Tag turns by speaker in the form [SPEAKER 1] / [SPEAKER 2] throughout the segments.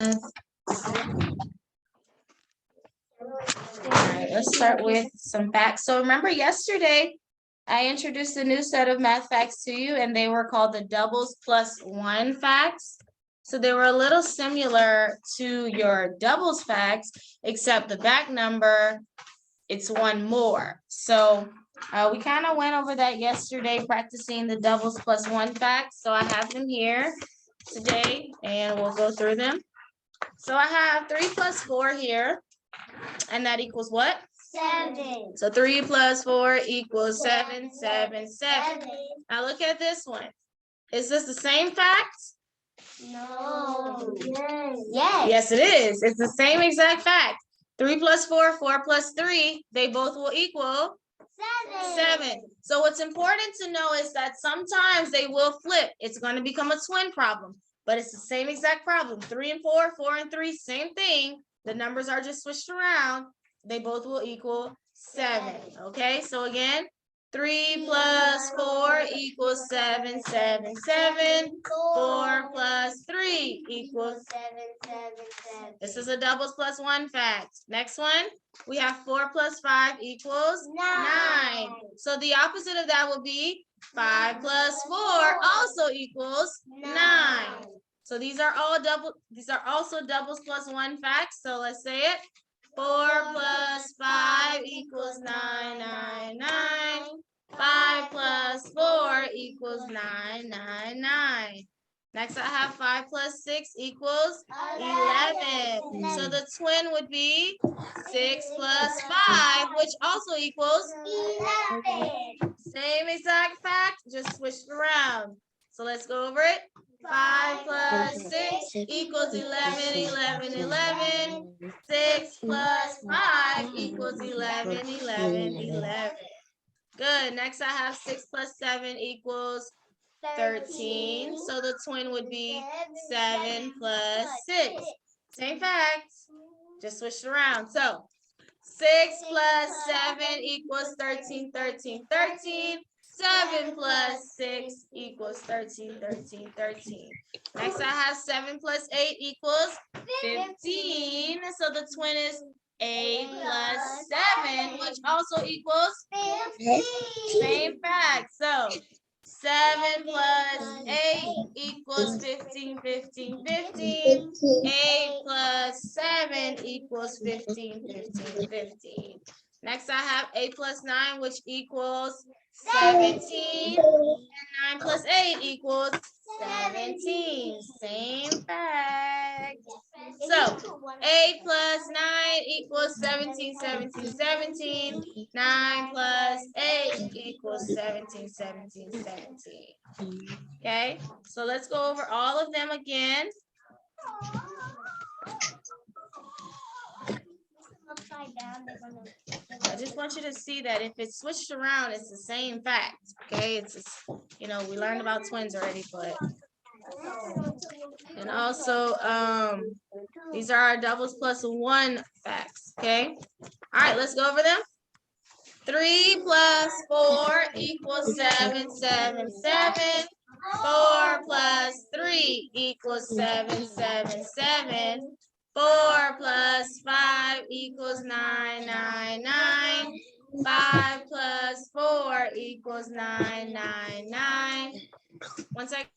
[SPEAKER 1] All right, let's start with some facts. So remember yesterday, I introduced a new set of math facts to you, and they were called the doubles plus one facts. So they were a little similar to your doubles facts, except the back number, it's one more. So we kind of went over that yesterday, practicing the doubles plus one facts. So I have them here today, and we'll go through them. So I have 3 plus 4 here, and that equals what?
[SPEAKER 2] 7.
[SPEAKER 1] So 3 plus 4 equals 7, 7, 7. Now look at this one. Is this the same fact?
[SPEAKER 2] No. Yes.
[SPEAKER 1] Yes, it is. It's the same exact fact. 3 plus 4, 4 plus 3, they both will equal 7. So what's important to know is that sometimes they will flip. It's going to become a twin problem, but it's the same exact problem. 3 and 4, 4 and 3, same thing. The numbers are just switched around. They both will equal 7. Okay, so again, 3 plus 4 equals 7, 7, 7. 4 plus 3 equals
[SPEAKER 2] 7, 7, 7.
[SPEAKER 1] This is a doubles plus one fact. Next one, we have 4 plus 5 equals 9. So the opposite of that will be 5 plus 4 also equals 9. So these are also doubles plus one facts. So let's say it. 4 plus 5 equals 9, 9, 9. 5 plus 4 equals 9, 9, 9. Next, I have 5 plus 6 equals 11. So the twin would be 6 plus 5, which also equals
[SPEAKER 2] 11.
[SPEAKER 1] same exact fact, just switched around. So let's go over it. 5 plus 6 equals 11, 11, 11. 6 plus 5 equals 11, 11, 11. Good. Next, I have 6 plus 7 equals 13. So the twin would be 7 plus 6. Same fact, just switched around. So 6 plus 7 equals 13, 13, 13. 7 plus 6 equals 13, 13, 13. Next, I have 7 plus 8 equals 15. So the twin is 8 plus 7, which also equals
[SPEAKER 2] 15.
[SPEAKER 1] same fact. So 7 plus 8 equals 15, 15, 15. 8 plus 7 equals 15, 15, 15. Next, I have 8 plus 9, which equals 17. And 9 plus 8 equals 17. Same fact. So 8 plus 9 equals 17, 17, 17. 9 plus 8 equals 17, 17, 17. Okay, so let's go over all of them again. I just want you to see that if it's switched around, it's the same fact. Okay, it's just, we learned about twins already, but and also these are our doubles plus one facts. Okay, all right, let's go over them. 3 plus 4 equals 7, 7, 7. 4 plus 3 equals 7, 7, 7. 4 plus 5 equals 9, 9, 9. 5 plus 4 equals 9, 9, 9. 1 second.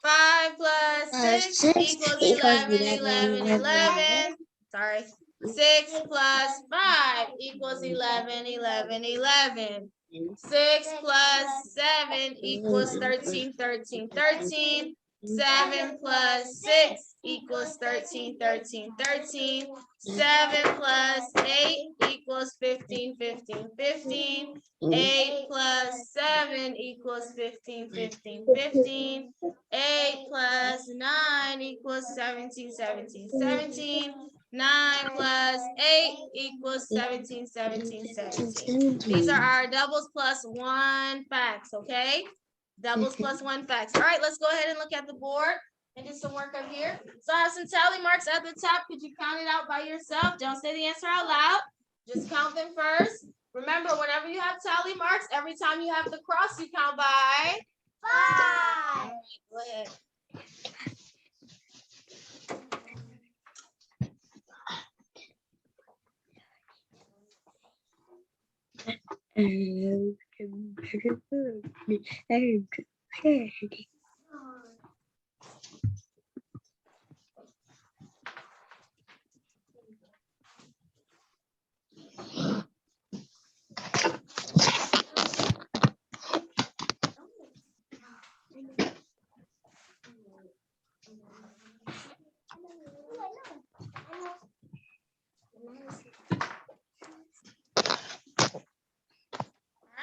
[SPEAKER 1] 5 plus 6 equals 11, 11, 11. Sorry. 6 plus 5 equals 11, 11, 11. 6 plus 7 equals 13, 13, 13. 7 plus 6 equals 13, 13, 13. 7 plus 8 equals 15, 15, 15. 8 plus 7 equals 15, 15, 15. 8 plus 9 equals 17, 17, 17. 9 plus 8 equals 17, 17, 17. These are our doubles plus 1 facts, okay? Doubles plus 1 facts. All right, let's go ahead and look at the board and do some work up here. So I have some tally marks at the top. Could you count it out by yourself? Don't say the answer out loud. Just count them first. Remember, whenever you have tally marks, every time you have the cross, you count by 5. Go ahead.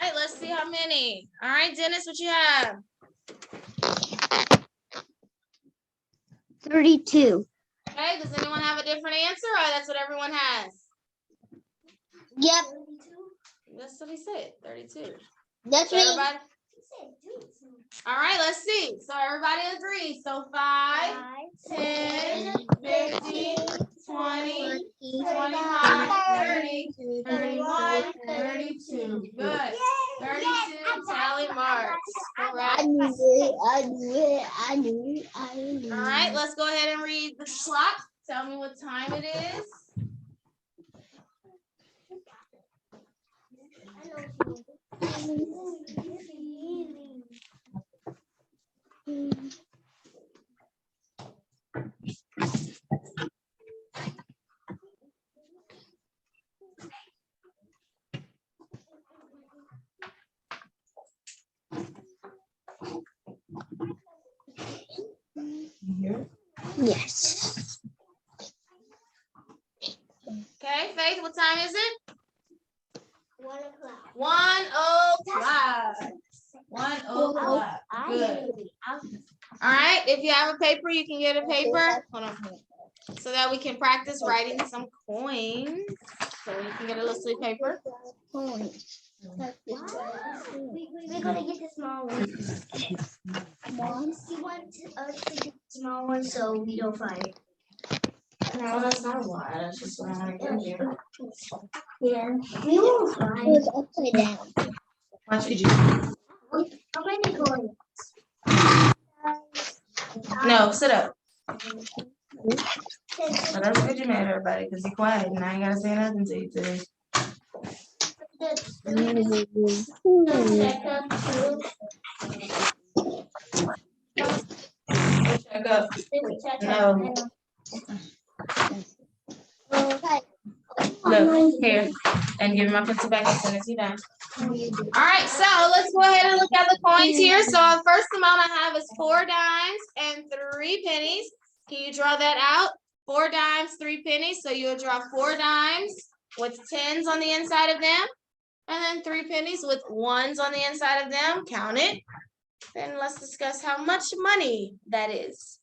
[SPEAKER 1] All right, let's see how many. All right, Dennis, what you have?
[SPEAKER 2] 32.
[SPEAKER 1] Okay, does anyone have a different answer, or that's what everyone has?
[SPEAKER 2] Yep.
[SPEAKER 1] That's what he said, 32.
[SPEAKER 2] That's
[SPEAKER 1] So
[SPEAKER 2] me.
[SPEAKER 1] everybody, all right, let's see. So everybody agrees. So 5, 10, 15, 20, 25, 30, 31, 32. Good. 32 tally marks. Correct.
[SPEAKER 2] I knew it.
[SPEAKER 1] All right, let's go ahead and read the clock. Tell me what time it is.
[SPEAKER 2] Yes.
[SPEAKER 1] Okay, Faith, what time is it?
[SPEAKER 2] 1 o'clock.
[SPEAKER 1] 1 o'clock. 1 o'clock. Good. All right, if you have a paper, you can get a paper. Hold on. So that we can practice writing some coins. So you can get a little slip paper.
[SPEAKER 2] We're gonna get the small one. You want us to get the small one so we don't fight.
[SPEAKER 1] No, that's not a lot. That's just what I want to do.
[SPEAKER 2] Yeah. We won't fight. It was upside down.
[SPEAKER 1] Watch you.
[SPEAKER 2] How many coins?
[SPEAKER 1] No, sit up. But that's good you made everybody because you're quiet and I ain't gotta say nothing to you today. Check up. No. Look, here. And give me my pencil back as soon as you're done. All right, so let's go ahead and look at the coins here. So the first amount I have is 4 dimes and 3 pennies. Can you draw that out? 4 dimes, 3 pennies. So you'll draw 4 dimes with 10s on the inside of them. And then 3 pennies with 1s on the inside of them. Count it. Then let's discuss how much money that is.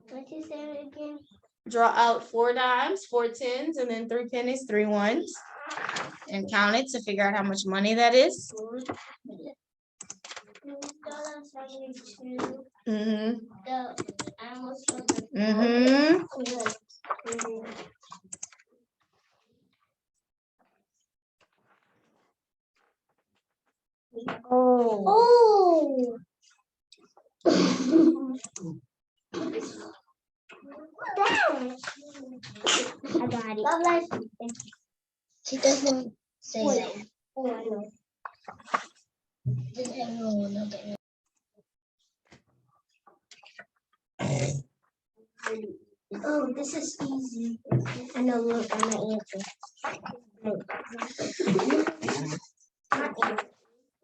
[SPEAKER 2] What you say again?
[SPEAKER 1] Draw out 4 dimes, 4 10s, and then 3 pennies, 3 1s. And count it to figure out how much money that is. Mm-hmm. Mm-hmm.
[SPEAKER 2] Oh. I got it. She doesn't say that. Oh, I know. Does everyone know that? Oh, this is easy. I know, look, I'm gonna answer.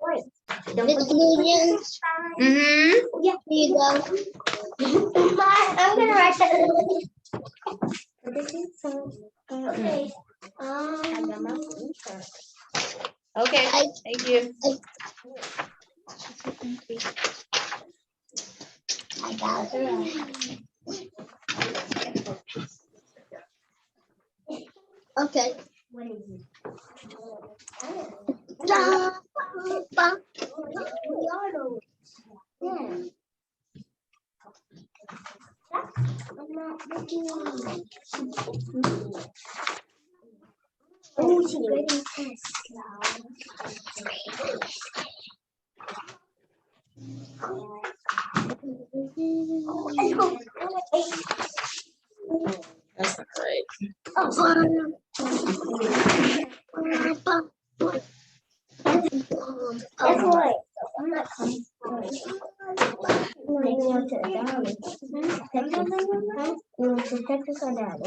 [SPEAKER 2] Wait. Conclusions.
[SPEAKER 1] Mm-hmm.
[SPEAKER 2] Yeah, here you go. I'm gonna write that. Okay.
[SPEAKER 1] Okay, thank you.
[SPEAKER 2] I got it. Oh, she's grading tests.
[SPEAKER 1] That's not right.
[SPEAKER 2] That's right. I'm not coming. You want to down. You want to take this or down?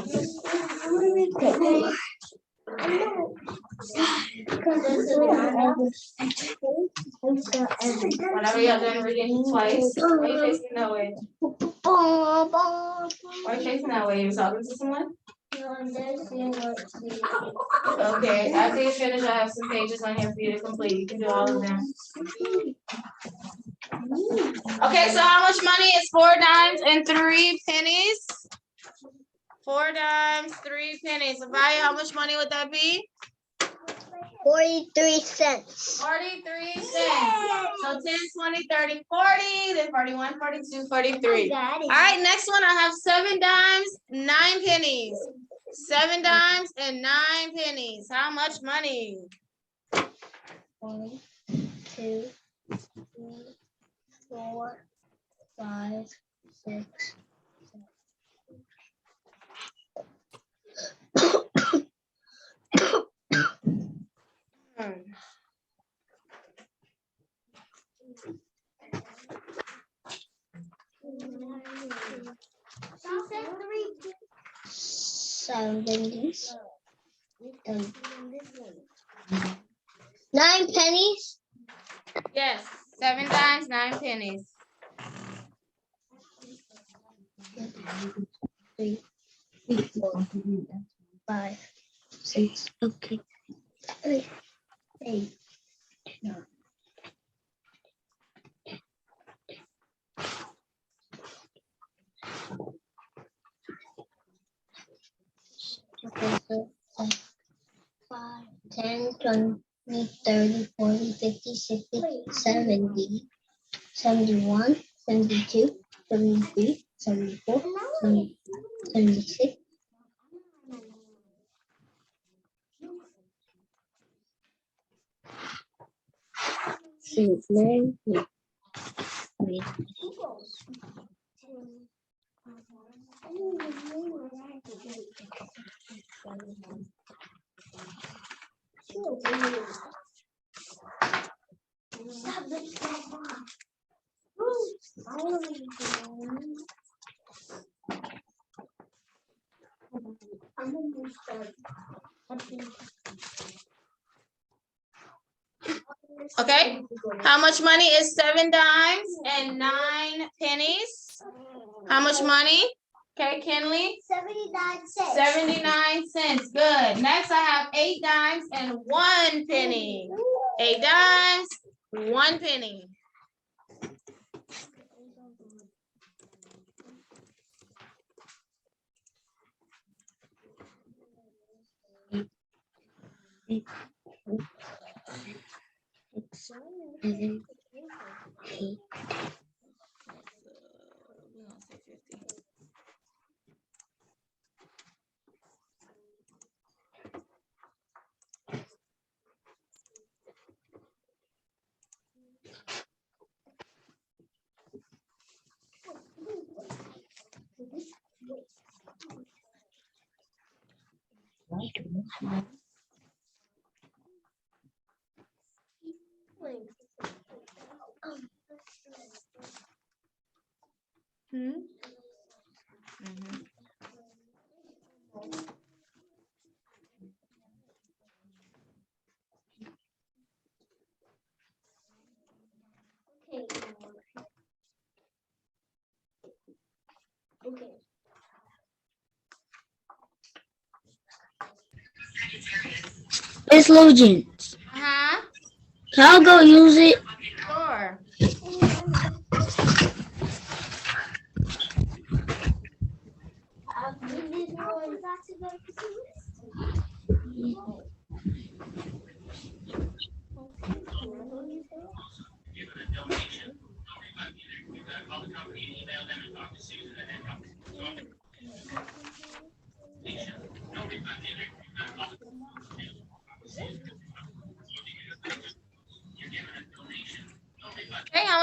[SPEAKER 1] Whenever you're done reading twice, why are you facing that way? Why are you facing that way? You're talking to someone? Okay, after you finish, I have some pages on here for you to complete. You can do all of them. Okay, so how much money is 4 dimes and 3 pennies? 4 dimes, 3 pennies. Avaya, how much money would that be?
[SPEAKER 2] 43 cents.
[SPEAKER 1] 43 cents. So 10, 20, 30, 40, then 41, 42, 43. All right, next one, I have 7 dimes, 9 pennies. 7 dimes and 9 pennies. How much money?
[SPEAKER 2] 1, 2, 3, 4, 5, 6, 70. 9 pennies.
[SPEAKER 1] Yes, 7 dimes, 9 pennies.
[SPEAKER 2] 3, 4, 5, 6. Okay. 8, 9. Okay, so 5, 10, 20, 30, 40, 50, 60, 70, 71, 72, 73, 74, 76.
[SPEAKER 1] Okay, how much money is 7 dimes and 9 pennies? How much money? Okay, Kinley?
[SPEAKER 2] 79 cents.
[SPEAKER 1] 79 cents. Good. Next, I have 8 dimes and 1 penny. 8 dimes, 1 penny.
[SPEAKER 2] It's Logins. Can I go use it?
[SPEAKER 1] Sure.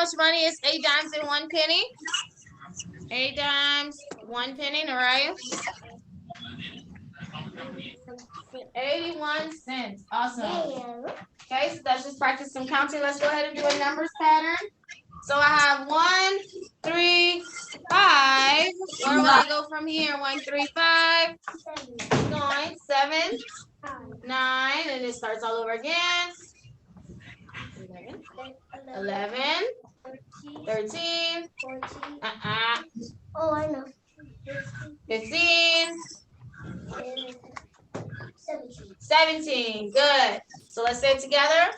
[SPEAKER 1] much money is 8 dimes and 1 penny? 8 dimes, 1 penny, Naraya? 81 cents. Awesome. Okay, so let's just practice some counting. Let's go ahead and do a numbers pattern. So I have 1, 3, 5. Where will I go from here? 1, 3, 5. Keep going. 7, 9, and it starts all over again. 11, 13.
[SPEAKER 2] Oh, I know.
[SPEAKER 1] 15. 17. Good. So let's say it together.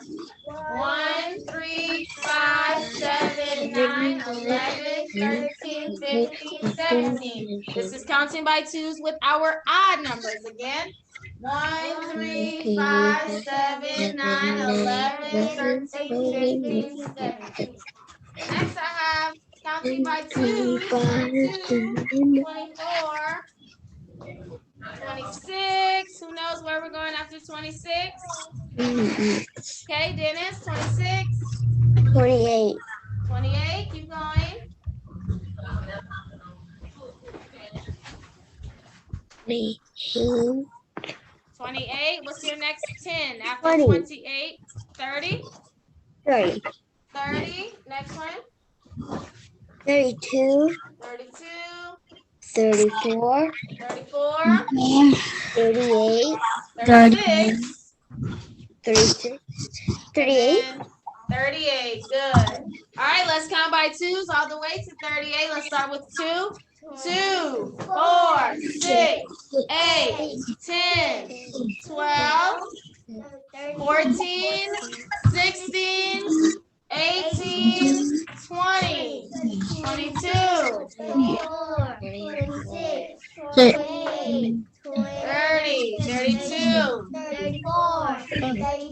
[SPEAKER 1] 1, 3, 5, 7, 9, 11, 13, 15, 17. This is counting by twos with our odd numbers again. 1, 3, 5, 7, 9, 11, 13, 15, 17. Next I have counting by twos. 22, 24. 26. Who knows where we're going after 26? Okay, Dennis, 26.
[SPEAKER 2] 28.
[SPEAKER 1] 28, keep going. 28. What's your next 10? After
[SPEAKER 2] 20.
[SPEAKER 1] 28, 30.
[SPEAKER 2] 30.
[SPEAKER 1] 30. Next one.
[SPEAKER 2] 32.
[SPEAKER 1] 32.
[SPEAKER 2] 34.
[SPEAKER 1] 34.
[SPEAKER 2] 38.
[SPEAKER 1] 36.
[SPEAKER 2] 36. 38.
[SPEAKER 1] And 38. Good. All right, let's count by twos all the way to 38. Let's start with 2. 2, 4, 6, 8, 10, 12, 14, 16, 18, 20, 22, 30, 32.
[SPEAKER 2] 38.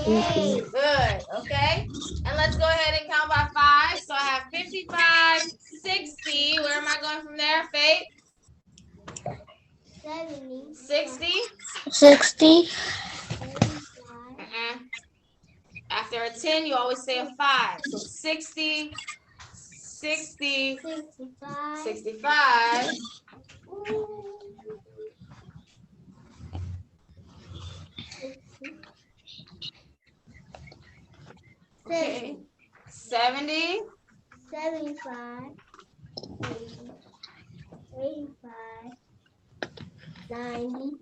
[SPEAKER 1] Good. Okay. And let's go ahead and count by 5. So I have 55, 60. Where am I going from there, Faith? 60.
[SPEAKER 2] 60.
[SPEAKER 1] After a 10, you always say a 5. So 60, 60, 65. Okay. 70.
[SPEAKER 2] 75. 85. 90.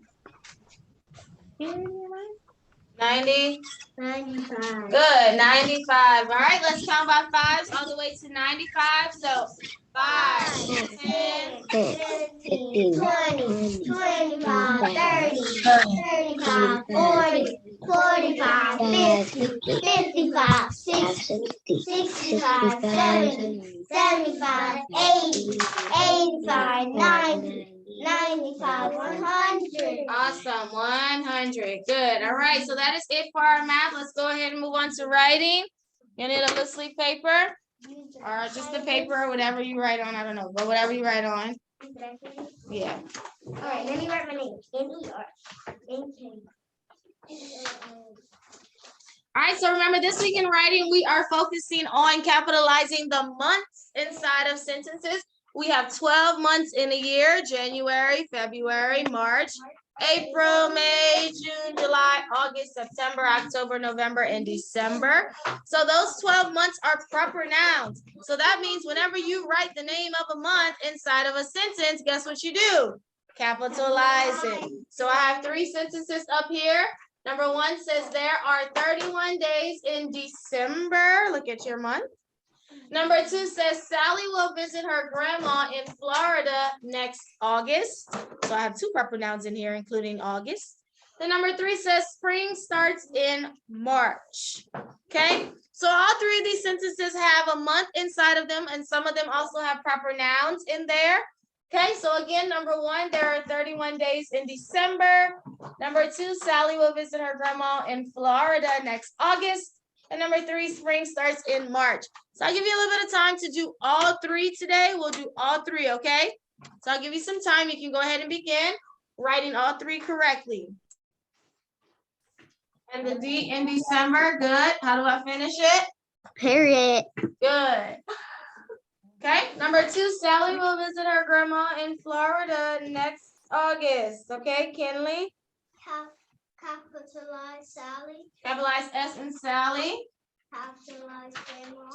[SPEAKER 1] 90.
[SPEAKER 2] 95.
[SPEAKER 1] Good. 95. All right, let's count by 5s all the way to 95. So 5, 10,
[SPEAKER 2] 15, 20, 25, 30, 35, 40, 45, 50, 55, 60, 65, 70, 75, 80, 85, 90, 95, 100.
[SPEAKER 1] Awesome. 100. Good. All right, so that is it for our math. Let's go ahead and move on to writing. You need a little sleep paper or just the paper, whatever you write on. I don't know, but whatever you write on. Yeah.
[SPEAKER 2] All right, let me write my name. N-E-R.
[SPEAKER 1] All right, so remember this week in writing, we are focusing on capitalizing the months inside of sentences. We have 12 months in a year: January, February, March, April, May, June, July, August, September, October, November, and December. So those 12 months are proper nouns. So that means whenever you write the name of a month inside of a sentence, guess what you do? Capitalize it. So I have 3 sentences up here. Number 1 says there are 31 days in December. Look at your month. Number 2 says Sally will visit her grandma in Florida next August. So I have 2 proper nouns in here, including August. Then number 3 says spring starts in March. Okay, so all 3 of these sentences have a month inside of them, and some of them also have proper nouns in there. Okay, so again, number 1, there are 31 days in December. Number 2, Sally will visit her grandma in Florida next August. And number 3, spring starts in March. So I'll give you a little bit of time to do all 3 today. We'll do all 3, okay? So I'll give you some time. You can go ahead and begin writing all 3 correctly. And the D in December, good. How do I finish it?
[SPEAKER 2] Period.
[SPEAKER 1] Good. Okay, number 2, Sally will visit her grandma in Florida next August. Okay, Kenley?
[SPEAKER 2] Capitalize Sally.
[SPEAKER 1] Capitalize S in Sally.
[SPEAKER 2] Capitalize grandma.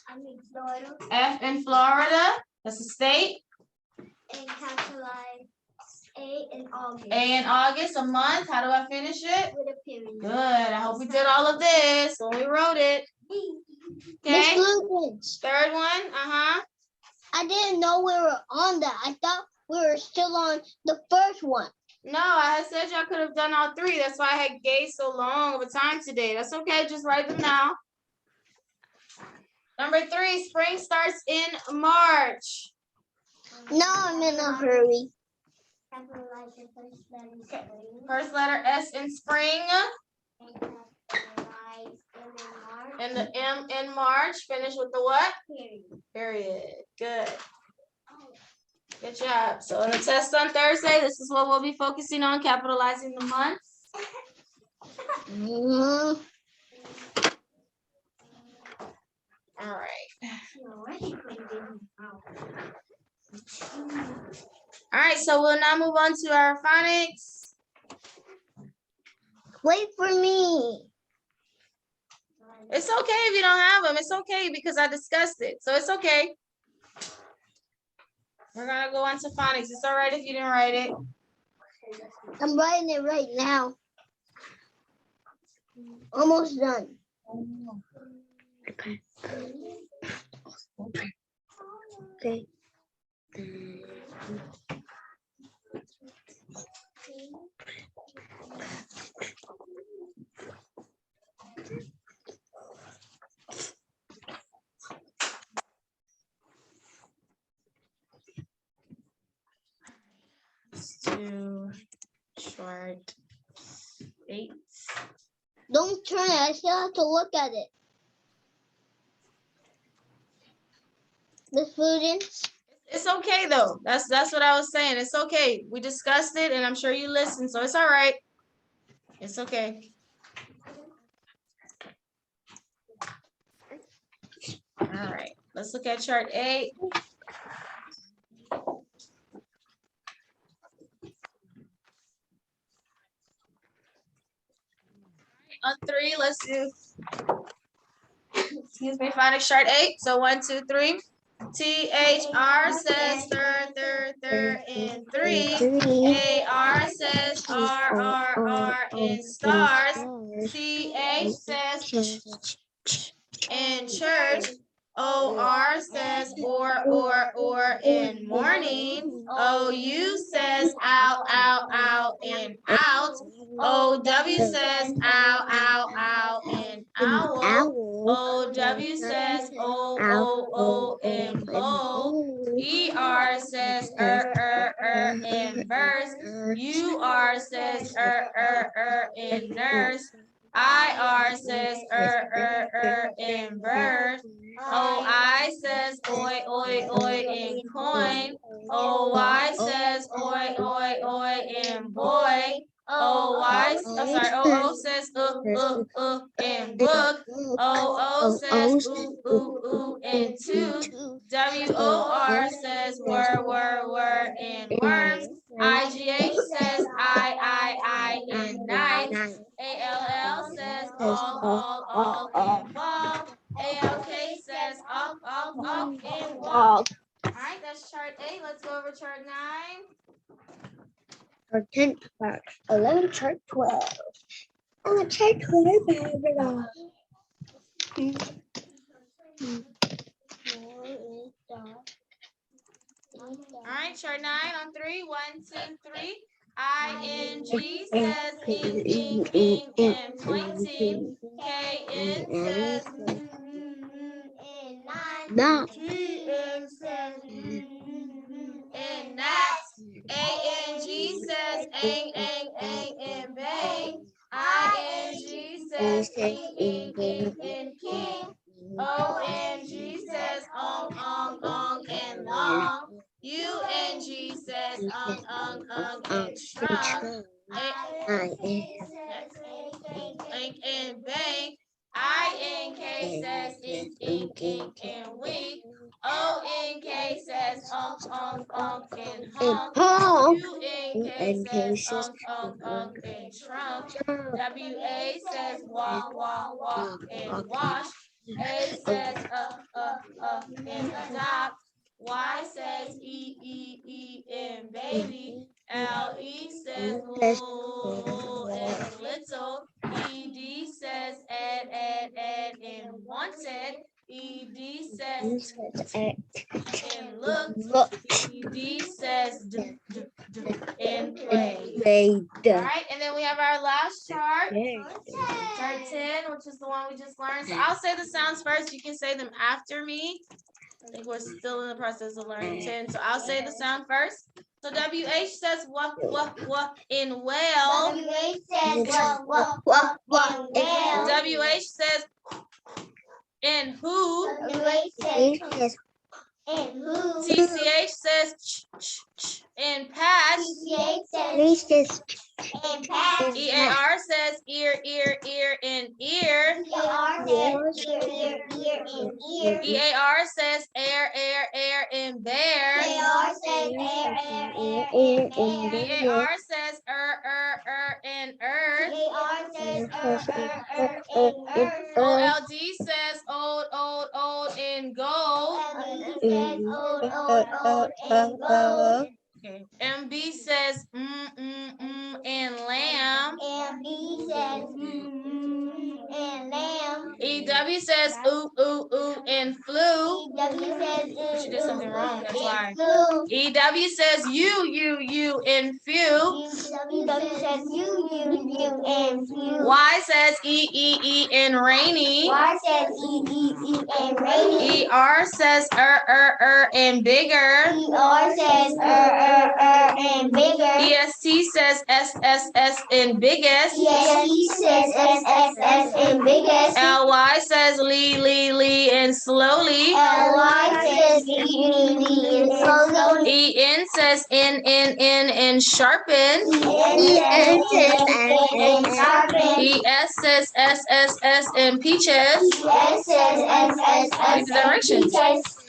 [SPEAKER 2] I mean Florida.
[SPEAKER 1] F in Florida. That's a state.
[SPEAKER 2] And capitalize A in August.
[SPEAKER 1] A in August, a month. How do I finish it?
[SPEAKER 2] With a period.
[SPEAKER 1] Good. I hope we did all of this when we wrote it. Okay. Third one.
[SPEAKER 2] I didn't know we were on that. I thought we were still on the first one.
[SPEAKER 1] No, I had said y'all could have done all 3. That's why I had gave so long of a time today. That's okay. Just write them now. Number 3, spring starts in March.
[SPEAKER 2] No, I'm in a hurry.
[SPEAKER 1] Okay. First letter S in spring. And the M in March. Finish with the what? Period. Good. Good job. So on the test on Thursday, this is what we'll be focusing on, capitalizing the months. All right. All right, so we'll now move on to our phonics.
[SPEAKER 2] Wait for me.
[SPEAKER 1] It's okay if you don't have them. It's okay because I discussed it. So it's okay. We're going to go on to phonics. It's all right if you didn't write it.
[SPEAKER 2] I'm writing it right now. Almost done. Okay. Okay.
[SPEAKER 1] Let's do chart 8.
[SPEAKER 2] Don't turn it. I still have to look at it. The students.
[SPEAKER 1] It's okay though. That's what I was saying. It's okay. We discussed it and I'm sure you listened, so it's all right. It's okay. All right. Let's look at chart 8. On 3, let's do, excuse me, phonics chart 8. So 1, 2, 3. THR says in 3. AR says R in stars. CH says in church. OR says or in morning. OU says out in out. OW says ow in owl. OW says o in bowl. ER says in verse. UR says in nurse. IR says in bird. OI says oi in coin. OY says oi in boy. OO says in book. OO says ooh in tooth. WOR says were in worms. IGH says I in night. ALL says all in ball. ALK says all in wall. All right, that's chart 8. Let's go over chart 9.
[SPEAKER 2] Chart 10, chart 11, chart 12. Oh, chart 12.
[SPEAKER 1] All right, chart 9 on 3. 1, 2, 3. ING says ing and pointing. KN says
[SPEAKER 2] No.
[SPEAKER 1] TN says and gnats. ANG says ang and bang. ING says ing and king. ONG says ong and long. UNG says ung and strong. Ink and bang. I-N-K says ink, ink, ink, and wink. O-N-K says unk, and honk. U-N-K says unk, and trunk. W-A says walk, and wash. A says and adopt. Y says E, and baby. L-E says and little. E-D says add, and wanted. E-D says and look. E-D says and play. All right, and then we have our last chart. Chart 10, which is the one we just learned. So I'll say the sounds first. You can say them after me. I think we're still in the process of learning 10. So I'll say the sound first. So WH says what in well.
[SPEAKER 2] WH says what in well.
[SPEAKER 1] WH says in who.
[SPEAKER 2] WH says in who.
[SPEAKER 1] TCH says ch, in patch.
[SPEAKER 2] TCH says in patch.
[SPEAKER 1] EAR says ear, in ear.
[SPEAKER 2] EAR says ear, in ear.
[SPEAKER 1] EAR says air, in bear.
[SPEAKER 2] EAR says air, in bear.
[SPEAKER 1] EAR says in earth.
[SPEAKER 2] EAR says in earth.
[SPEAKER 1] OLD says old, in gold.
[SPEAKER 2] LD says old, in gold.
[SPEAKER 1] Okay. MB says in lamb.
[SPEAKER 2] And B says and lamb.
[SPEAKER 1] EW says ooh, in flu.
[SPEAKER 2] EW says
[SPEAKER 1] She did something wrong, that's why.
[SPEAKER 2] flu.
[SPEAKER 1] EW says you, in few.
[SPEAKER 2] EW says you, and few.
[SPEAKER 1] Y says E, in rainy.
[SPEAKER 2] Y says E, and rainy.
[SPEAKER 1] ER says in bigger.
[SPEAKER 2] ER says and bigger.
[SPEAKER 1] EST says S, in biggest.
[SPEAKER 2] EST says S, and biggest.
[SPEAKER 1] LY says Lee, in slowly.
[SPEAKER 2] LY says Lee, and slowly.
[SPEAKER 1] EN says in sharpen.
[SPEAKER 2] EN says and sharpen.
[SPEAKER 1] ES says S, in peaches.
[SPEAKER 2] ES says
[SPEAKER 1] Read the directions.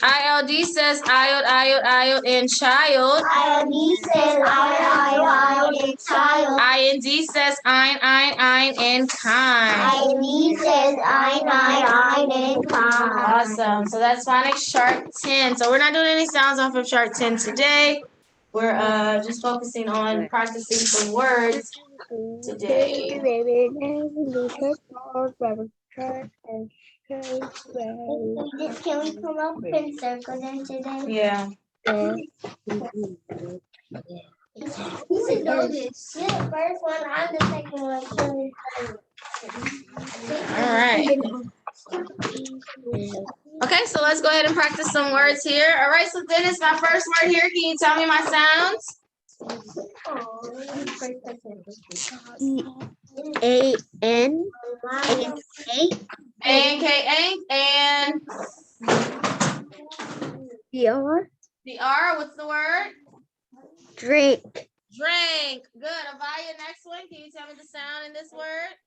[SPEAKER 1] ILD says iod, in child.
[SPEAKER 2] ILD says I, and child.
[SPEAKER 1] IND says ein, in kind.
[SPEAKER 2] IND says I, and kind.
[SPEAKER 1] Awesome. So that's phonics chart 10. So we're not doing any sounds off of chart 10 today. We're just focusing on practicing some words today.
[SPEAKER 2] Can we come up and circle them today?
[SPEAKER 1] Yeah.
[SPEAKER 2] Who should know this? You're the first one, I'm the second one.
[SPEAKER 1] All right. Okay, so let's go ahead and practice some words here. All right, so Dennis, my first word here. Can you tell me my sounds?
[SPEAKER 2] A-N.
[SPEAKER 1] A-N-K, and
[SPEAKER 2] D-R.
[SPEAKER 1] the R, what's the word?
[SPEAKER 2] Drink.
[SPEAKER 1] Drink. Good. Avaya, next one. Can you tell me the sound in this word?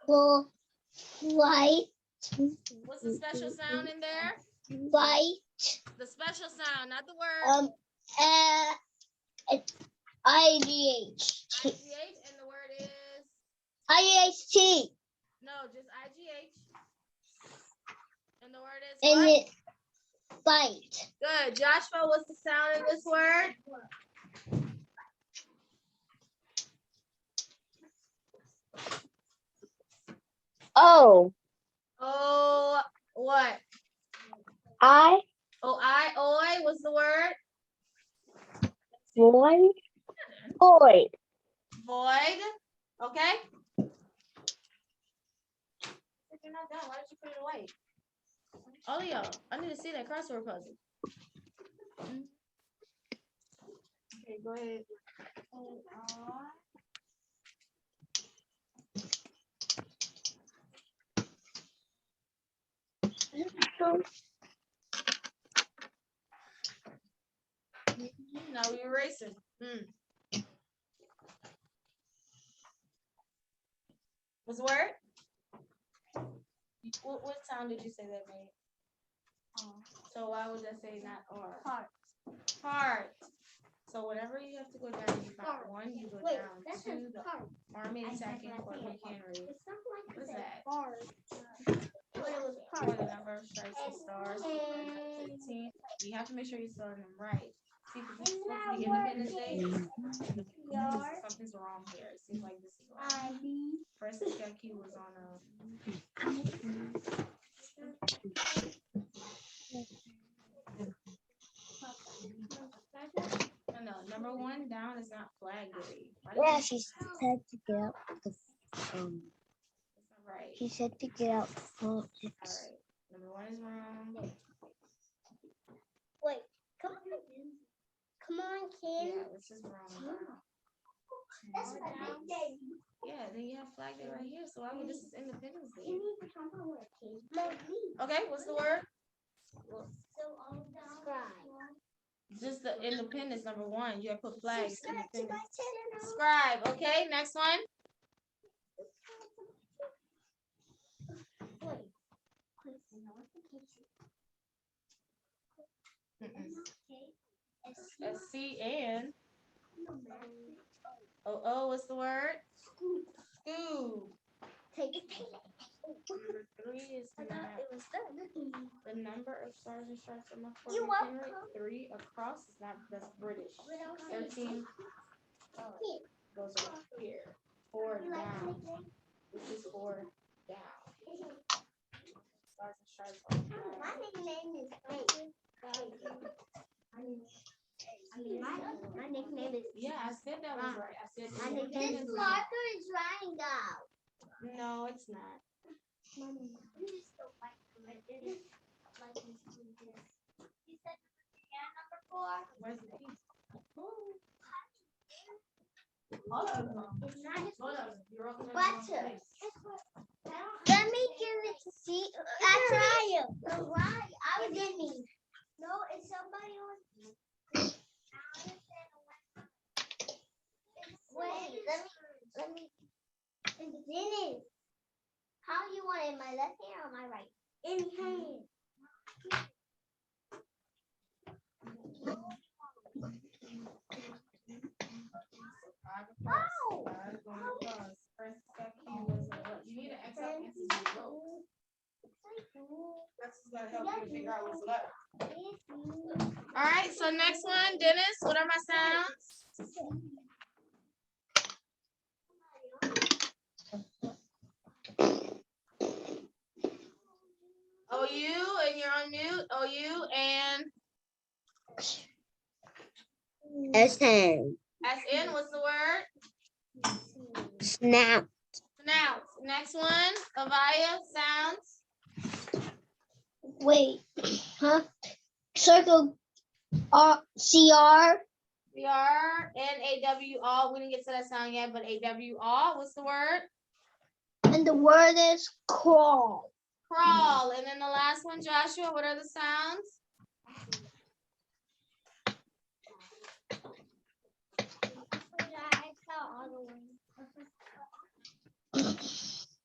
[SPEAKER 2] Well, white.
[SPEAKER 1] What's the special sound in there?
[SPEAKER 2] White.
[SPEAKER 1] The special sound, not the word.
[SPEAKER 2] I-G-H.
[SPEAKER 1] IGH, and the word is?
[SPEAKER 2] I-H-T.
[SPEAKER 1] No, just IGH. And the word is
[SPEAKER 2] And
[SPEAKER 1] what?
[SPEAKER 2] it bite.
[SPEAKER 1] Good. Joshua, what's the sound in this word?
[SPEAKER 2] Oh.
[SPEAKER 1] Oh, what?
[SPEAKER 2] I.
[SPEAKER 1] Oi, what's the word?
[SPEAKER 2] Void. Void.
[SPEAKER 1] Void. Okay. If you're not done, why did you put it away? All of y'all, I need to see that crossword puzzle. Okay, go ahead. Now we're erasing. What's the word? What sound did you say that made? So why would that say not R? Heart. So whenever you have to go down, you got one, you go down. Two, the Army second, Fort McHenry. What is that? What are the number, stripes, and stars? 15. You have to make sure you're spelling them right. See, because this is supposed to be Independence Day. Something's wrong here. It seems like this is wrong. First, this guy Q was on no, number one down is not Flag Day.
[SPEAKER 2] Yeah, she said to get out the
[SPEAKER 1] That's not right.
[SPEAKER 2] She said to get out the politics.
[SPEAKER 1] All right. Number one is wrong.
[SPEAKER 2] Wait, come on. Come on, kid.
[SPEAKER 1] Yeah, this is wrong. Yeah, then you have Flag Day right here. So why would this is Independence Day? Okay, what's the word? Just the Independence, number one. You have to put flags. Scribe. Okay, next one. S-C-N. Oh, what's the word? Scoop. Number three is not. The number of stars and stripes on my Fort McHenry. 3 across is not. That's British. 13 goes up here. 4 down. This is 4 down. Stars and stripes on the ground.
[SPEAKER 2] My nickname is my nickname is.
[SPEAKER 1] Yeah, I said that was right. I said
[SPEAKER 2] My nickname is Marker is running out.
[SPEAKER 1] No, it's not.
[SPEAKER 2] You said number 4.
[SPEAKER 1] Where's the piece?
[SPEAKER 2] Let me give it to see. Actually, I was in me. No, it's somebody on. Wait, let me. Dennis, how do you want it? My left hand or my right? Any hand.
[SPEAKER 1] Oh! You need an X out answers you wrote. That's just gonna help you figure out what's left. All right, so next one, Dennis, what are my sounds? OU, and you're on mute. OU and
[SPEAKER 2] SN.
[SPEAKER 1] SN, what's the word?
[SPEAKER 2] Snap.
[SPEAKER 1] Snout. Next one, Avaya, sounds.
[SPEAKER 2] Wait, huh? Circle CR.
[SPEAKER 1] CR, NAWR. We didn't get to that sound yet, but AWR, what's the word?
[SPEAKER 2] And the word is crawl.
[SPEAKER 1] Crawl. And then the last one, Joshua, what are the sounds?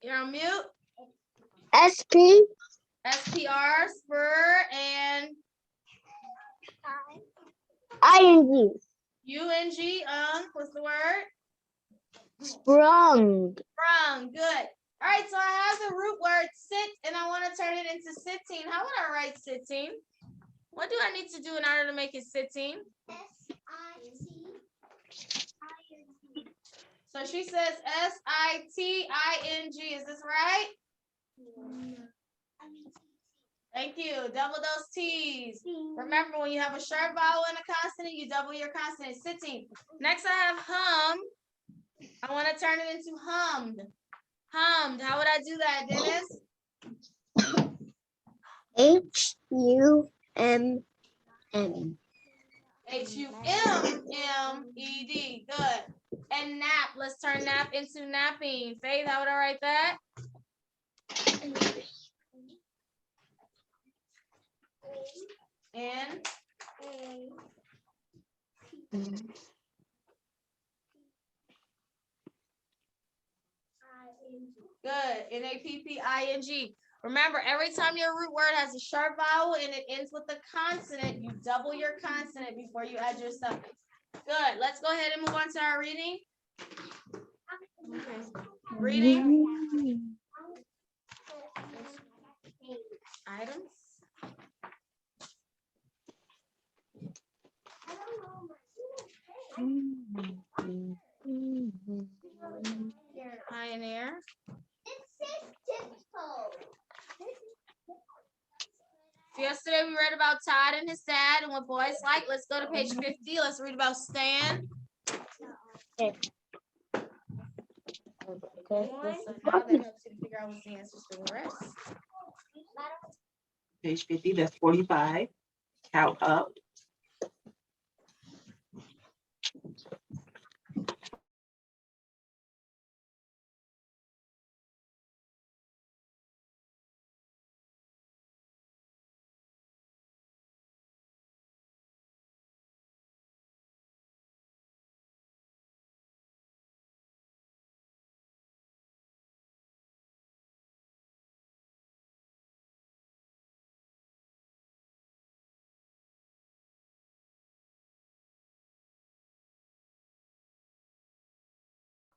[SPEAKER 1] You're on mute.
[SPEAKER 2] SP.
[SPEAKER 1] SPR, spur, and
[SPEAKER 2] ING.
[SPEAKER 1] UNG, what's the word?
[SPEAKER 2] Sprung.
[SPEAKER 1] Sprung, good. All right, so I have the root word sit, and I want to turn it into sitting. How would I write sitting? What do I need to do in order to make it sitting?
[SPEAKER 2] SITING.
[SPEAKER 1] So she says SITING. Is this right? Thank you. Double those T's. Remember, when you have a sharp vowel and a consonant, you double your consonant. Sitting. Next, I have hum. I want to turn it into hummed. Hummed. How would I do that, Dennis?
[SPEAKER 2] HUMM.
[SPEAKER 1] HUMMED. Good. And nap. Let's turn nap into napping. Faith, how would I write that? N. Good. NAPPING. Remember, every time your root word has a sharp vowel and it ends with a consonant, you double your consonant before you add your suffix. Good. Let's go ahead and move on to our reading. Okay. Reading. Items. Pioneer. Yesterday we read about Todd and his dad and what boys like. Let's go to page 50. Let's read about Stan.
[SPEAKER 2] Okay.
[SPEAKER 1] So now that helps you to figure out what's the answers to the rest.
[SPEAKER 3] Page 50, that's 45. Count up.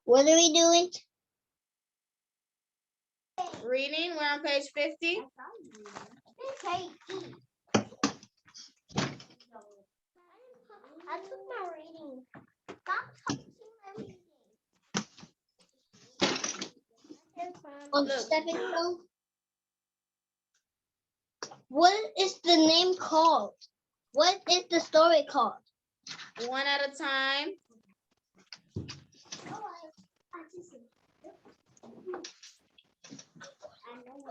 [SPEAKER 2] What are we doing?
[SPEAKER 1] Reading, we're on page 50.
[SPEAKER 2] I took my reading. Stop touching my reading. On stepping stone. What is the name called? What is the story called?
[SPEAKER 1] One at a time.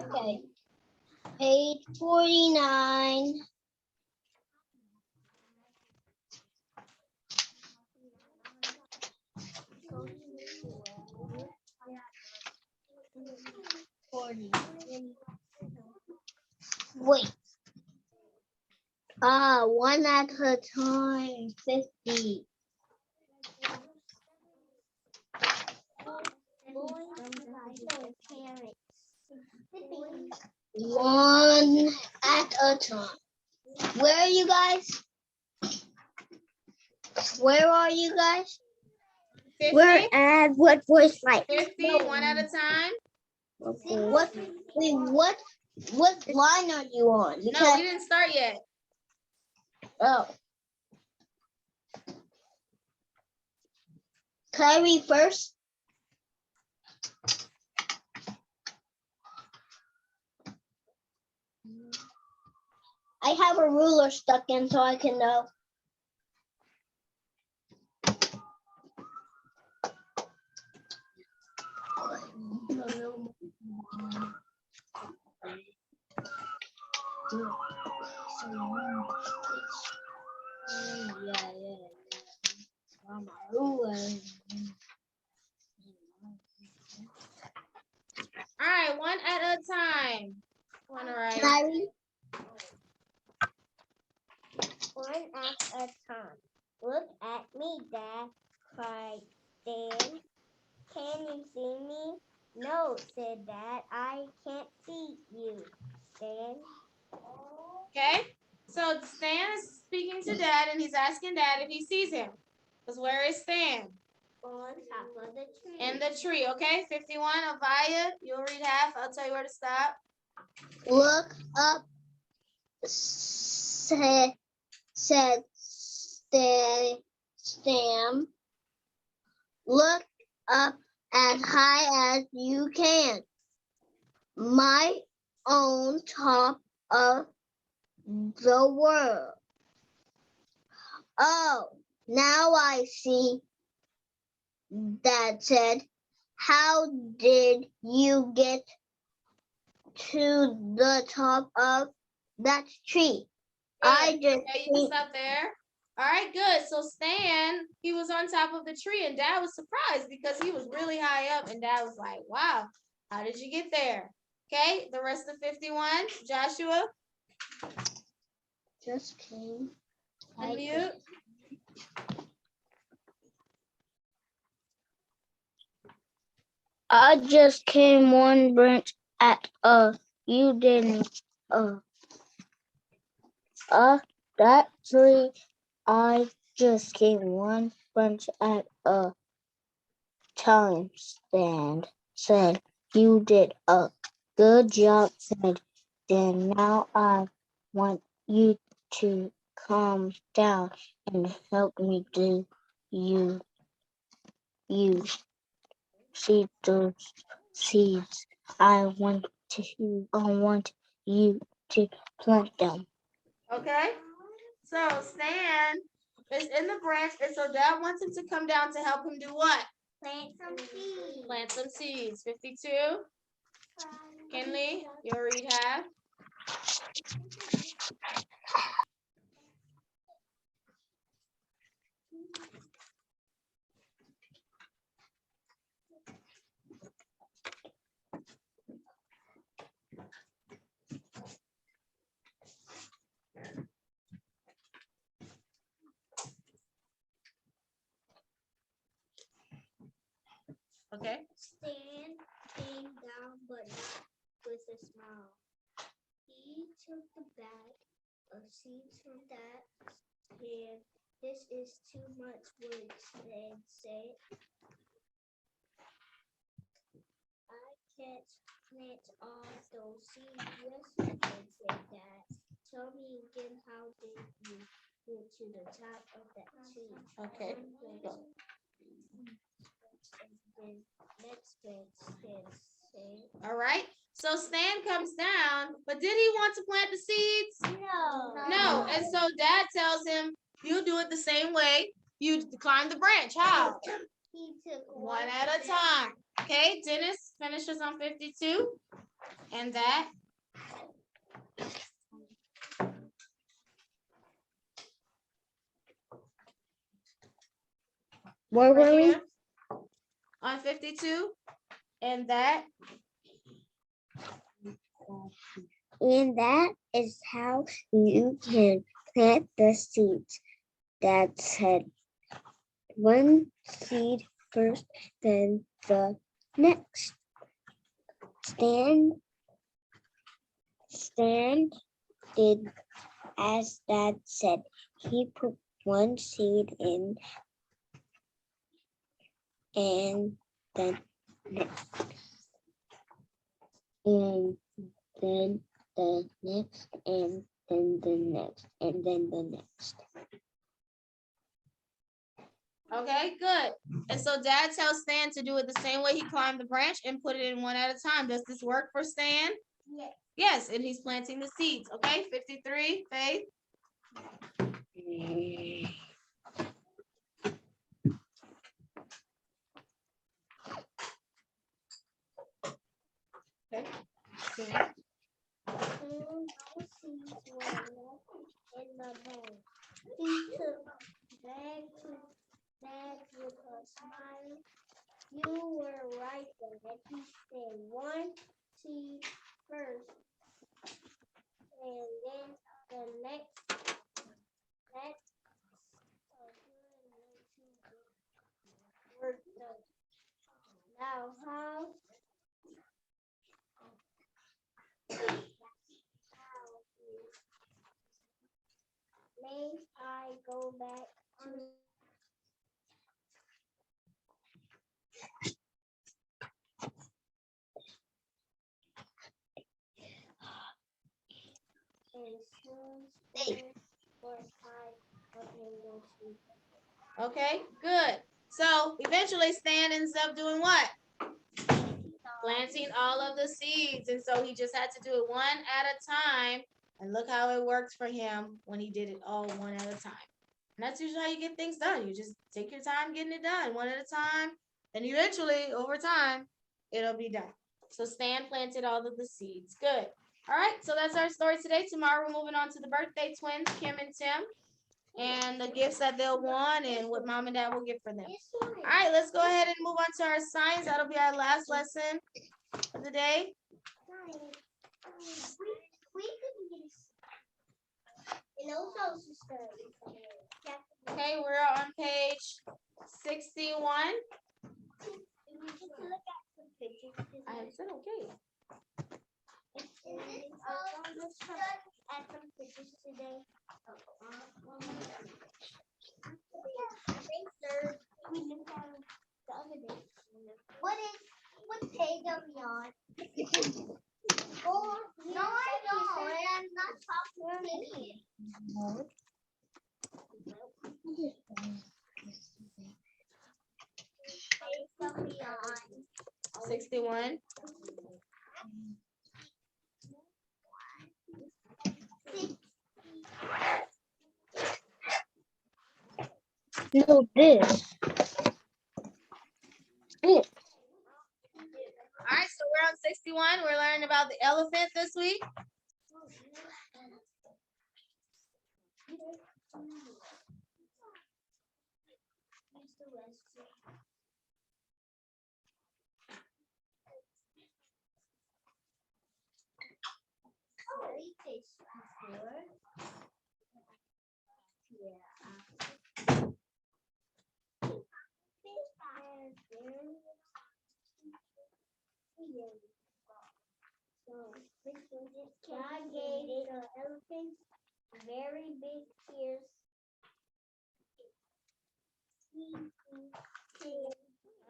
[SPEAKER 2] Okay. Page 49. Wait. One at a time. 50. One at a time. Where are you guys? Where are you guys?
[SPEAKER 1] 50.
[SPEAKER 2] We're at what voice like?
[SPEAKER 1] 50, one at a time.
[SPEAKER 2] What? Wait, what line are you on?
[SPEAKER 1] No, we didn't start yet.
[SPEAKER 2] Oh. Can I read first? I have a ruler stuck in so I can know.
[SPEAKER 1] All right, one at a time.
[SPEAKER 2] Can I read? One at a time. Look at me, Dad, cried Dan. Can you see me? No, said Dad. I can't see you, Dan.
[SPEAKER 1] Okay, so Stan is speaking to Dad and he's asking Dad if he sees him. Because where is Stan?
[SPEAKER 2] On top of the tree.
[SPEAKER 1] In the tree, okay? 51, Avaya, you'll read half. I'll tell you where to stop.
[SPEAKER 2] Look up, said Stan. Look up as high as you can. My own top of the world. Oh, now I see, Dad said. How did you get to the top of that tree?
[SPEAKER 1] Good.
[SPEAKER 2] I just
[SPEAKER 1] Okay, you can stop there. All right, good. So Stan, he was on top of the tree and Dad was surprised because he was really high up and Dad was like, wow, how did you get there? Okay, the rest of 51, Joshua.
[SPEAKER 2] just came.
[SPEAKER 1] Unmute.
[SPEAKER 2] I just came one branch at a you didn't that tree I just came one bunch at a time. Stand said you did a good job. Said then now I want you to calm down and help me do you you see those seeds. I want you to plant them.
[SPEAKER 1] Okay, so Stan is in the branch, and so Dad wants him to come down to help him do what?
[SPEAKER 2] Plant some seeds.
[SPEAKER 1] Plant some seeds. 52. Kinley, you'll read half. Okay.
[SPEAKER 2] Stan came down, but not with a smile. He took the bag of seeds from that hand. This is too much wood, Stan said. I can't plant all those seeds. Yes, you can, said Dad. Tell me again, how did you get to the top of that tree?
[SPEAKER 1] Okay. Go.
[SPEAKER 2] And then next bench, Stan said.
[SPEAKER 1] All right. So Stan comes down, but did he want to plant the seeds? No. And so Dad tells him, you do it the same way. You climb the branch. How?
[SPEAKER 2] He took
[SPEAKER 1] One at a time. Okay, Dennis finishes on 52. And that.
[SPEAKER 2] Where
[SPEAKER 1] Right here on 52. And that.
[SPEAKER 2] And that is how you can plant the seeds. Dad said, one seed first, then the next. Stan did as Dad said. He put one seed in and then and then the next and then the next and then the next.
[SPEAKER 1] Okay, good. And so Dad tells Stan to do it the same way he climbed the branch and put it in one at a time. Does this work for Stan?
[SPEAKER 2] Yes.
[SPEAKER 1] Yes, and he's planting the seeds. Okay, 53, Faith. Okay.
[SPEAKER 2] In the bowl. He took bag with a smile. You were right, Dad. He said one seed first, and then the next. That's a good way to get work done. Now, how? May I go back to
[SPEAKER 1] Okay, good. So eventually Stan ends up doing what? Planting all of the seeds. And so he just had to do it one at a time. And look how it worked for him when he did it all one at a time. And that's usually how you get things done. You just take your time getting it done one at a time. And eventually, over time, it'll be done. So Stan planted all of the seeds. Good. All right, so that's our story today. Tomorrow we're moving on to the birthday twins, Kim and Tim, and the gifts that they'll want and what mom and dad will get for them. All right, let's go ahead and move on to our science. That'll be our last lesson of the day. Okay, we're on page 61. I have said okay.
[SPEAKER 2] add some pictures today. We looked at them the other day. What page are we on? Oh, no, I don't. I'm not talking to you. Page are we on?
[SPEAKER 1] 61.
[SPEAKER 2] No, this.
[SPEAKER 1] All right, so we're on 61. We're learning about the elephant this week.
[SPEAKER 2] God gave the elephant very big ears.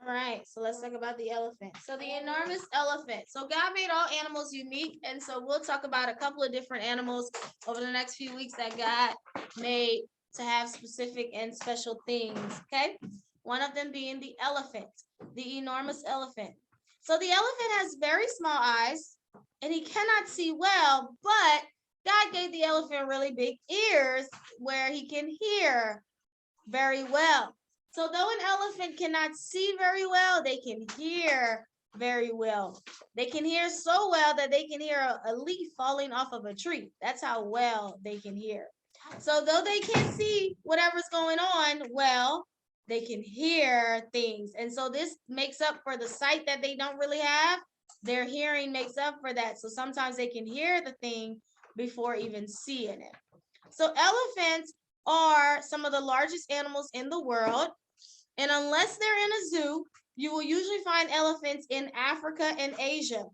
[SPEAKER 1] All right, so let's talk about the elephant. So the enormous elephant. So God made all animals unique, and so we'll talk about a couple of different animals over the next few weeks that God made to have specific and special things, okay? One of them being the elephant, the enormous elephant. So the elephant has very small eyes, and he cannot see well, but God gave the elephant really big ears where he can hear very well. So though an elephant cannot see very well, they can hear very well. They can hear so well that they can hear a leaf falling off of a tree. That's how well they can hear. So though they can't see whatever's going on well, they can hear things. And so this makes up for the sight that they don't really have. Their hearing makes up for that. So sometimes they can hear the thing before even seeing it. So elephants are some of the largest animals in the world. And unless they're in a zoo, you will usually find elephants in Africa and Asia.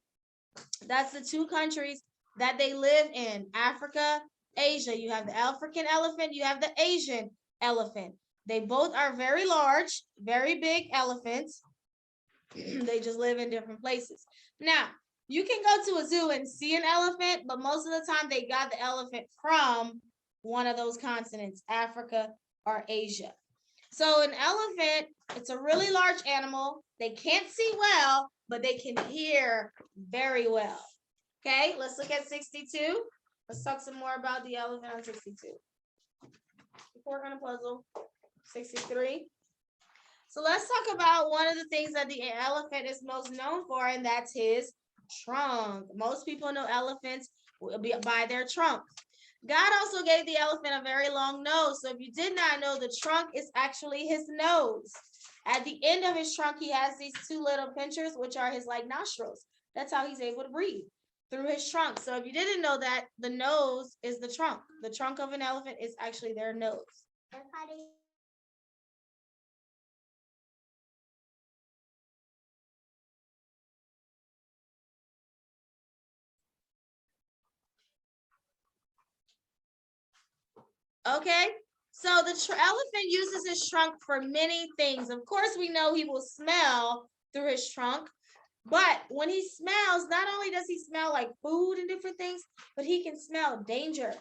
[SPEAKER 1] That's the two countries that they live in, Africa, Asia. You have the African elephant, you have the Asian elephant. They both are very large, very big elephants. They just live in different places. Now, you can go to a zoo and see an elephant, but most of the time they got the elephant from one of those continents, Africa or Asia. So an elephant, it's a really large animal. They can't see well, but they can hear very well. Okay, let's look at 62. Let's talk some more about the elephant on 62. Before we're gonna puzzle, 63. So let's talk about one of the things that the elephant is most known for, and that's his trunk. Most people know elephants by their trunk. God also gave the elephant a very long nose. So if you did not know, the trunk is actually his nose. At the end of his trunk, he has these two little pinchers, which are his like nostrils. That's how he's able to breathe, through his trunk. So if you didn't know that, the nose is the trunk. The trunk of an elephant is actually their nose. Okay, so the elephant uses his trunk for many things. Of course, we know he will smell through his trunk, but when he smells, not only does he smell like food and different things, but he can smell danger.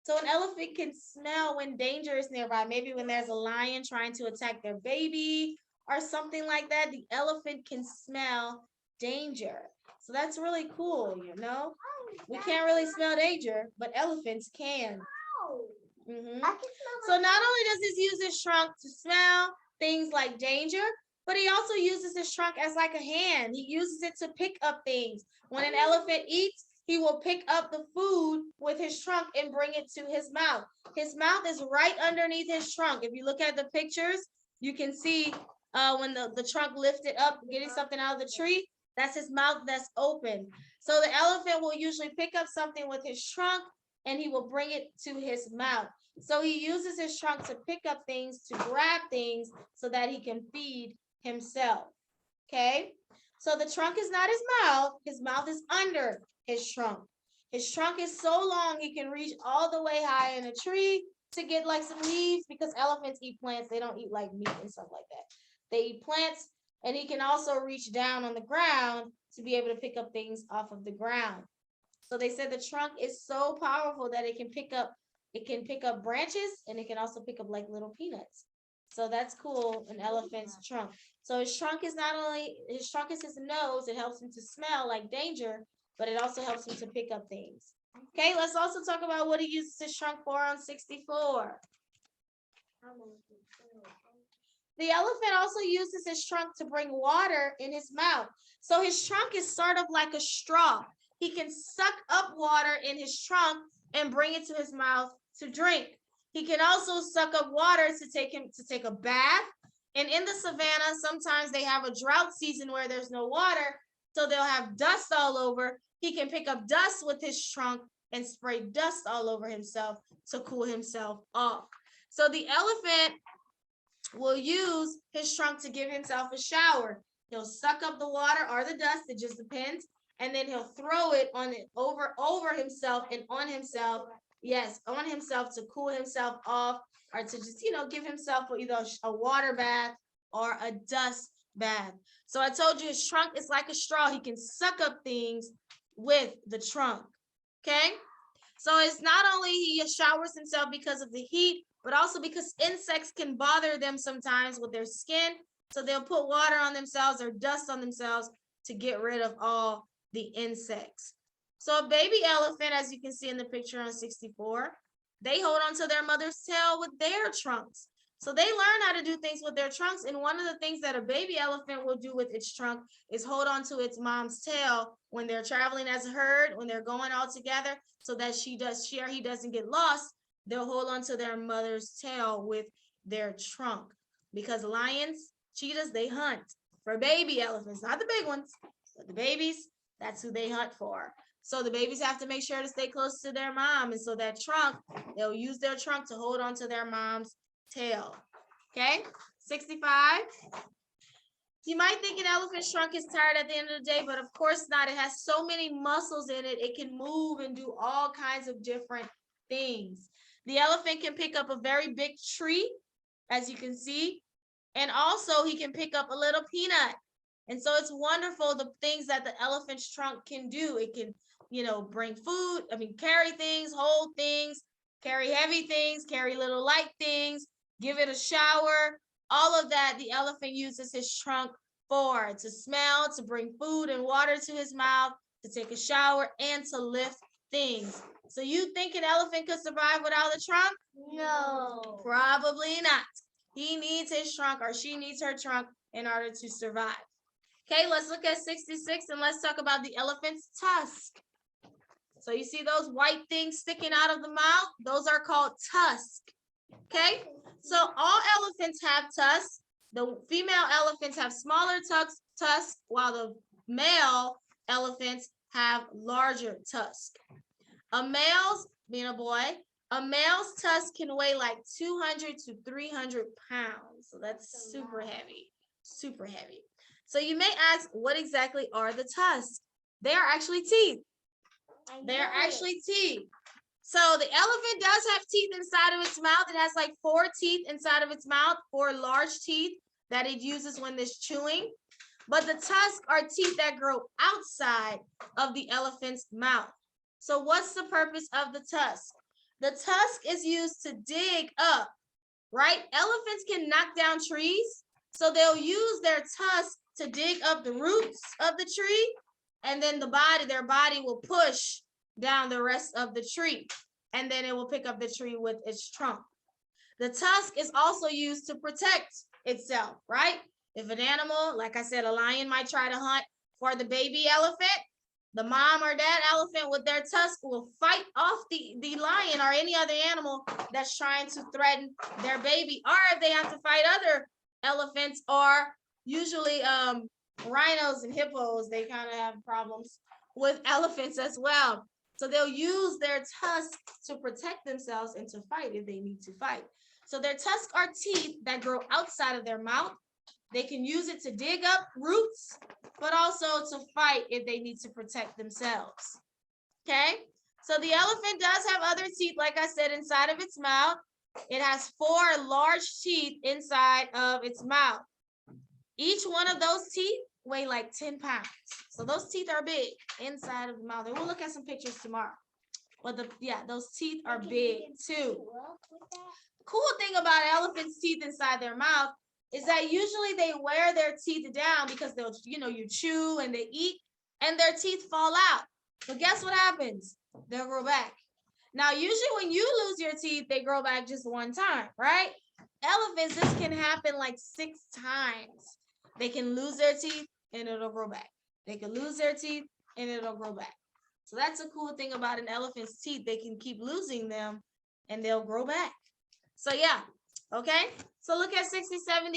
[SPEAKER 1] So an elephant can smell when danger is nearby. Maybe when there's a lion trying to attack their baby or something like that, the elephant can smell danger. So that's really cool, you know? We can't really smell danger, but elephants can. So not only does he use his trunk to smell things like danger, but he also uses his trunk as like a hand. He uses it to pick up things. When an elephant eats, he will pick up the food with his trunk and bring it to his mouth. His mouth is right underneath his trunk. If you look at the pictures, you can see when the trunk lifted up, getting something out of the tree, that's his mouth that's open. So the elephant will usually pick up something with his trunk and he will bring it to his mouth. So he uses his trunk to pick up things, to grab things so that he can feed himself. Okay, so the trunk is not his mouth is under his trunk. His trunk is so long, he can reach all the way high in a tree to get like some leaves, because elephants eat plants. They don't eat like meat and stuff like that. They eat plants, and he can also reach down on the ground to be able to pick up things off of the ground. So they said the trunk is so powerful that it can pick up branches, and it can also pick up like little peanuts. So that's cool, an elephant's trunk. So his trunk is his nose, it helps him to smell like danger, but it also helps him to pick up things. Okay, let's also talk about what he uses his trunk for on 64. The elephant also uses his trunk to bring water in his mouth. So his trunk is sort of like a straw. He can suck up water in his trunk and bring it to his mouth to drink. He can also suck up water to take a bath. And in the savannah, sometimes they have a drought season where there's no water, so they'll have dust all over. He can pick up dust with his trunk and spray dust all over himself to cool himself off. So the elephant will use his trunk to give himself a shower. He'll suck up the water or the dust, it just depends, and then he'll throw it over himself and on himself. Yes, on himself to cool himself off, or to just, give himself either a water bath or a dust bath. So I told you his trunk is like a straw. He can suck up things with the trunk. Okay, so it's not only he showers himself because of the heat, but also because insects can bother them sometimes with their skin. So they'll put water on themselves or dust on themselves to get rid of all the insects. So a baby elephant, as you can see in the picture on 64, they hold on to their mother's tail with their trunks. So they learn how to do things with their trunks. And one of the things that a baby elephant will do with its trunk is hold on to its mom's tail when they're traveling as a herd, when they're going all together, so that she or he doesn't get lost. They'll hold on to their mother's tail with their trunk, because lions, cheetahs, they hunt for baby elephants, not the big ones, but the babies, that's who they hunt for. So the babies have to make sure to stay close to their mom. And so that trunk, they'll use their trunk to hold on to their mom's tail. Okay, 65. You might think an elephant's trunk is tired at the end of the day, but of course not. It has so many muscles in it. It can move and do all kinds of different things. The elephant can pick up a very big tree, as you can see, and also he can pick up a little peanut. And so it's wonderful, the things that the elephant's trunk can do. It can, bring food, carry things, hold things, carry heavy things, carry little light things, give it a shower. All of that, the elephant uses his trunk for, to smell, to bring food and water to his mouth, to take a shower, and to lift things. So you think an elephant could survive without a trunk?
[SPEAKER 2] No.
[SPEAKER 1] Probably not. He needs his trunk, or she needs her trunk in order to survive. Okay, let's look at 66 and let's talk about the elephant's tusk. So you see those white things sticking out of the mouth? Those are called tusks. Okay, so all elephants have tusks. The female elephants have smaller tusks, while the male elephants have larger tusks. A male's, being a boy, a male's tusk can weigh like 200 to 300 pounds. So that's super heavy, super heavy. So you may ask, what exactly are the tusks? They are actually teeth. They're actually teeth. So the elephant does have teeth inside of its mouth. It has like 4 teeth inside of its mouth, 4 large teeth that it uses when it's chewing. But the tusks are teeth that grow outside of the elephant's mouth. So what's the purpose of the tusk? The tusk is used to dig up, right? Elephants can knock down trees, so they'll use their tusk to dig up the roots of the tree, and then their body will push down the rest of the tree, and then it will pick up the tree with its trunk. The tusk is also used to protect itself, right? If an animal, like I said, a lion might try to hunt for the baby elephant, the mom or dad elephant with their tusk will fight off the lion or any other animal that's trying to threaten their baby. Or if they have to fight other elephants, or usually rhinos and hippos, they kind of have problems with elephants as well. So they'll use their tusks to protect themselves and to fight if they need to fight. So their tusks are teeth that grow outside of their mouth. They can use it to dig up roots, but also to fight if they need to protect themselves. Okay, So the elephant does have other teeth, like I said, inside of its mouth. It has 4 large teeth inside of its mouth. Each one of those teeth weigh like 10 pounds. So those teeth are big inside of the mouth. And we'll look at some pictures tomorrow. But those teeth are big too. Cool thing about elephants' teeth inside their mouth is that usually they wear their teeth down because they'll, you chew and they eat and their teeth fall out. But guess what happens? They'll grow back. Now, usually when you lose your teeth, they grow back just one time, right? Elephants, this can happen like 6 times. They can lose their teeth and it'll grow back. They can lose their teeth and it'll grow back. So that's a cool thing about an elephant's teeth. They can keep losing them and they'll grow back. So yeah, okay. So look at 67,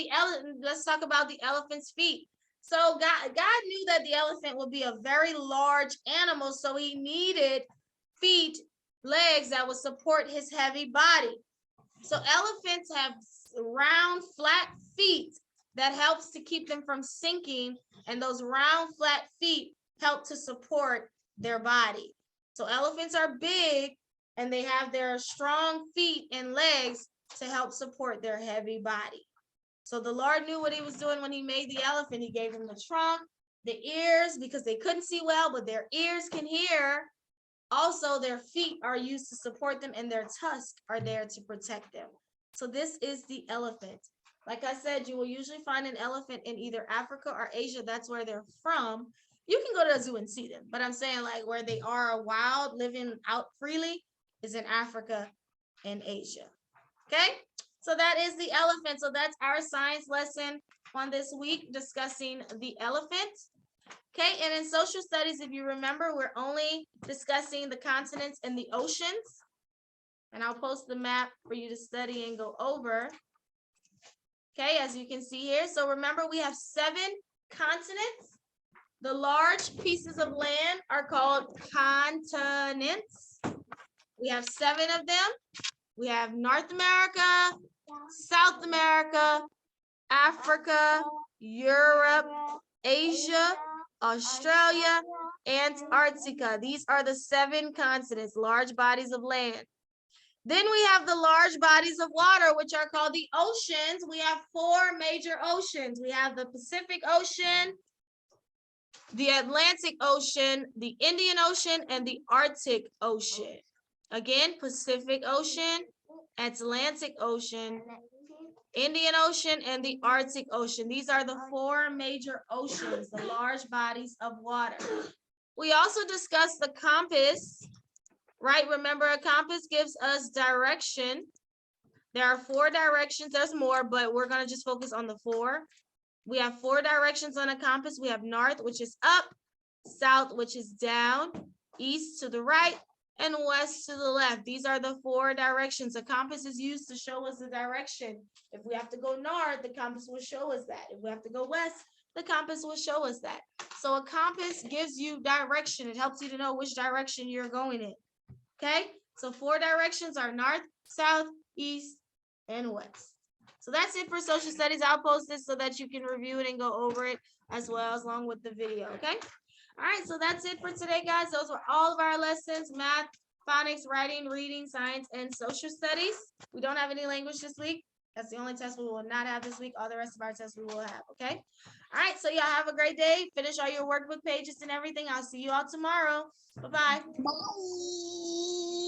[SPEAKER 1] let's talk about the elephant's feet. So God knew that the elephant would be a very large animal, so he needed feet, legs that would support his heavy body. So elephants have round, flat feet that helps to keep them from sinking, and those round, flat feet help to support their body. So elephants are big, and they have their strong feet and legs to help support their heavy body. So the Lord knew what he was doing when he made the elephant. He gave them the trunk, the ears, because they couldn't see well, but their ears can hear. Also, their feet are used to support them and their tusks are there to protect them. So this is the elephant. Like I said, you will usually find an elephant in either Africa or Asia. That's where they're from. You can go to a zoo and see them, but I'm saying like where they are wild, living out freely is in Africa and Asia. Okay, so that is the elephant. So that's our science lesson on this week, discussing the elephant. Okay, and in social studies, if you remember, we're only discussing the continents and the oceans. And I'll post the map for you to study and go over. Okay, as you can see here. So remember, we have 7 continents. The large pieces of land are called continents. We have 7 of them. We have North America, South America, Africa, Europe, Asia, Australia, Antarctica. These are the 7 continents, large bodies of land. Then we have the large bodies of water, which are called the oceans. We have 4 major oceans. We have the Pacific Ocean, the Atlantic Ocean, the Indian Ocean, and the Arctic Ocean. Again, Pacific Ocean, Atlantic Ocean, Indian Ocean, and the Arctic Ocean. These are the 4 major oceans, the large bodies of water. We also discussed the compass, right? Remember, a compass gives us direction. There are 4 directions. There's more, but we're going to just focus on the 4. We have 4 directions on a compass. We have north, which is up, south, which is down, east to the right, and west to the left. These are the 4 directions. A compass is used to show us the direction. If we have to go north, the compass will show us that. If we have to go west, the compass will show us that. So a compass gives you direction. It helps you to know which direction you're going in. Okay? So 4 directions are north, south, east, and west. So that's it for social studies. I'll post this so that you can review it and go over it as well, as long with the video. Okay? All right, so that's it for today, guys. Those were all of our lessons: math, phonics, writing, reading, science, and social studies. We don't have any language this week. That's the only test we will not have this week. All the rest of our tests we will have, okay? All right, so y'all have a great day. Finish all your workbook pages and everything. I'll see you all tomorrow. Bye-bye.
[SPEAKER 2] Bye.